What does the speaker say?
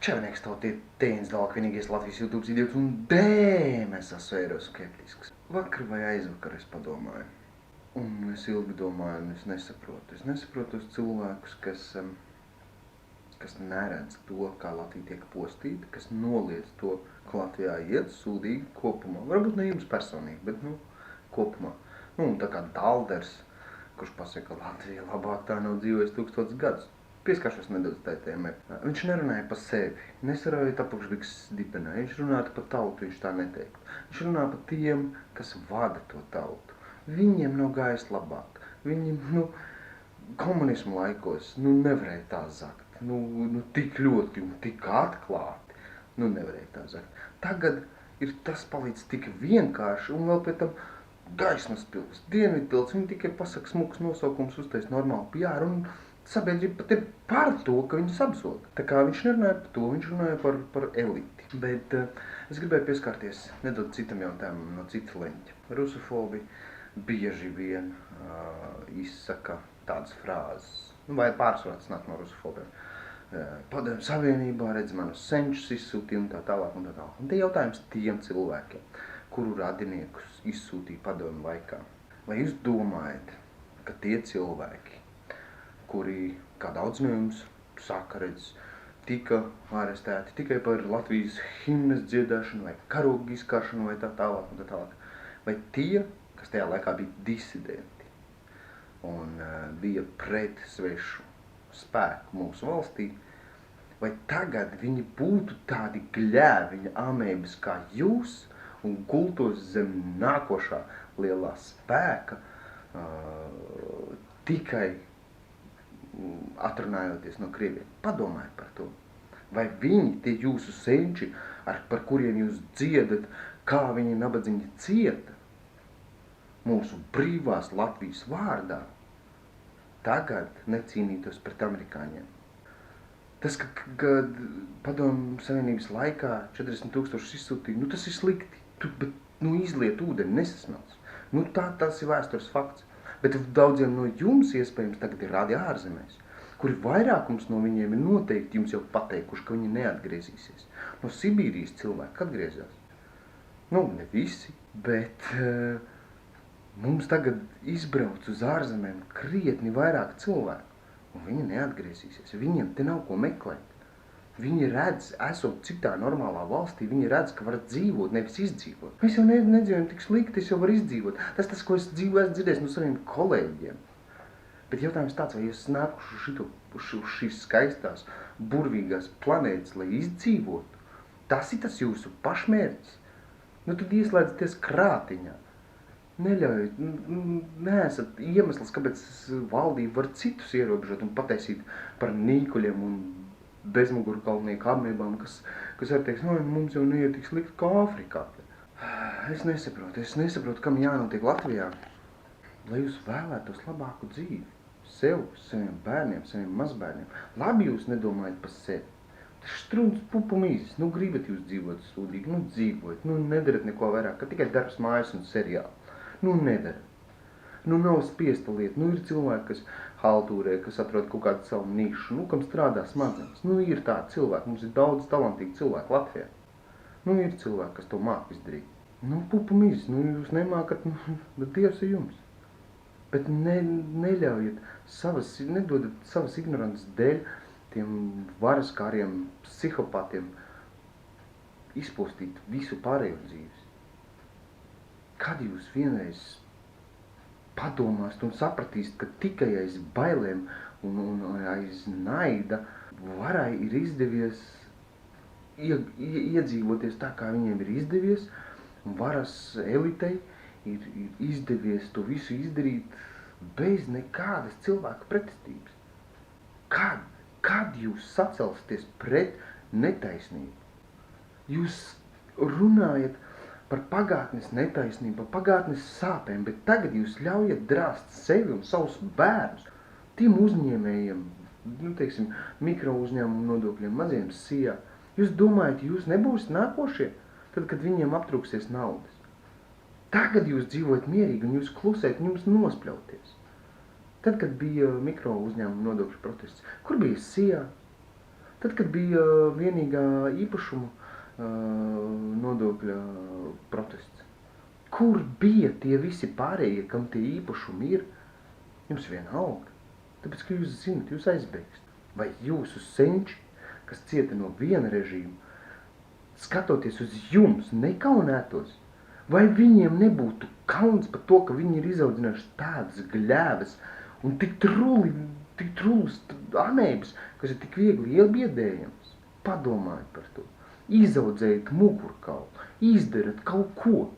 Čevnieks tautie tēns dālāk vienīgais Latvijas YouTube idiots un dēm es esmu eiroskeptisks. Vakar vai aizvakar es padomāju. Un es ilgi domāju un es nesaprotu. Es nesaprotu tos cilvēkus, kas neredz to, kā Latvija tiek postīta, kas noliedz to, ka Latvijā iet sūdīgi kopumā. Varbūt ne jums personīgi, bet kopumā. Un tā kā Dalders, kurš pasaka, ka Latvija labāk tā nav dzīvojusi 1000 gadus. Pieskaršos nedaudz tai tēmai. Viņš nerunāja par sevi, nesarauja apakšbiks dibenā, viņš runāja par tautu, viņš tā neteiktu. Viņš runāja par tiem, kas vada to tautu. Viņiem nav gājis labāk. Viņi, komunismu laikos, nevarēja tā zakt. Tik ļoti un tik atklāti, nevarēja tā zakt. Tagad ir tas palīdz tik vienkārši un vēl pēc tam Gaismas pils, Dienvidpils, viņi tikai pasaka smuks nosaukums, uztais normālu PR un sabiedrība pat ir par to, ka viņus apsoda. Tā kā viņš nerunāja par to, viņš runāja par eliti. Bet es gribēju pieskārties nedaudz citam jautājumam no cita leņķa. Rusofobi bieži vien izsaka tādas frāzes, vai pārsvarā tas nāk no rusofobiem. Padomju Savienībā redz manus senčus izsūtīja un tā tālāk un tā tālāk. Un te jautājums tiem cilvēkiem, kuru radiniekus izsūtīja padomju laikā. Vai jūs domājat, ka tie cilvēki, kuri, kā daudz no jums saka, redz, tika arestēti tikai par Latvijas himnas dziedāšanu vai karogu izkāršanu vai tā tālāk un tā tālāk. Vai tie, kas tajā laikā bija disidenti un bija pret svešu spēku mūsu valstī, vai tagad viņi būtu tādi gļēviņa amēbas kā jūs un gultos zem nākošā lielā spēka tikai atrunājoties no Krieviem. Padomājiet par to. Vai viņi, tie jūsu senči, par kuriem jūs dziedat, kā viņi nabadzīgi cieta mūsu brīvās Latvijas vārdā, tagad necīnītos pret amerikāņiem? Tas, ka Padomju Savienības laikā 40 000 izsūtīja, tas ir slikti. Bet izliet ūdeni, nesasmelts. Tas ir vēstures fakts. Bet daudziem no jums iespējams tagad ir rādi ārzemēs, kuri vairākums no viņiem ir noteikti jums jau pateikuši, ka viņi neatgriezīsies. No Sibīrijas cilvēki atgriezās. Ne visi, bet mums tagad izbrauc uz ārzemēm krietni vairāk cilvēku, un viņi neatgriezīsies. Viņiem te nav ko meklēt. Viņi redz, esot citā normālā valstī, viņi redz, ka var dzīvot, nevis izdzīvot. Mēs jau nedzīvojam tik slikti, es jau varu izdzīvot. Tas, ko es esmu dzirdējis no saviem kolēģiem. Bet jautājums tāds, vai es nākuši uz šīs skaistās, burvīgās planētas, lai izdzīvotu? Tas ir tas jūsu pašmērķis. Tad ieslēdzieties krātiņā. Neļaujiet, neesat iemesls, kāpēc valdība var citus ierobežot un pataisīt par nīkuļiem un bezmugurkalnieku amēbām, kas var teikt, mums jau neiet tik slikti kā Āfrikā. Es nesaprotu, kam jānotiek Latvijā, lai jūs vēlētos labāku dzīvi. Sev, saviem bērniem, saviem mazbērniem. Labi jūs nedomājat par sevi. Tas strunts pupumīzes, gribat jūs dzīvot sūdīgi, dzīvojat, nedarat neko vairāk, ka tikai darbs, mājas un seriāli. Nedarat. Nav spiesta lieta. Ir cilvēki, kas haltūrē, kas atrod kaut kādu savu nišu, kam strādā smadzenes. Ir tādi cilvēki. Mums ir daudz talantīgi cilvēki Latvijā. Ir cilvēki, kas to māk izdarīt. Pupumīzes, jūs nemākat, bet Dievs ir jums. Bet neļaujiet nedodat savas ignorances dēļ tiem varaskāriem, psihopātiem izpostīt visu pārējo dzīves. Kad jūs vienreiz padomāst un sapratīst, ka tikai aiz bailēm un aiz naida varai ir izdevies iedzīvoties tā, kā viņiem ir izdevies, un varas elitei ir izdevies to visu izdarīt bez nekādas cilvēka pretestības. Kad jūs sacelsties pret netaisnību? Jūs runājat par pagātnes netaisnību, par pagātnes sāpēm, bet tagad jūs ļaujat drāst sevi un savus bērnus tiem uzņēmējiem, mikro uzņēmumu nodokļiem, maziem sijā. Jūs domājat, jūs nebūsiet nākošie, tad, kad viņiem aptrūksies naudas. Tagad jūs dzīvojat mierīgi un jūs klusēt un jums nospļauties. Tad, kad bija mikro uzņēmumu nodokļu protests, kur bija sijā? Tad, kad bija vienīgā īpašuma nodokļa protests. Kur bija tie visi pārējie, kam tie īpašumi ir? Jums vienalga. Tāpēc, ka jūs zinat, jūs aizbēgst. Vai jūsu senči, kas cieta no viena režīma, skatoties uz jums, nekaunētos? Vai viņiem nebūtu kauns par to, ka viņi ir izaudzinājuši tādas gļēves un tik trulus amēbas, kas ir tik viegli iebiedējams? Padomājiet par to. Izaudzējiet mugurkaulu, izdarat kaut ko.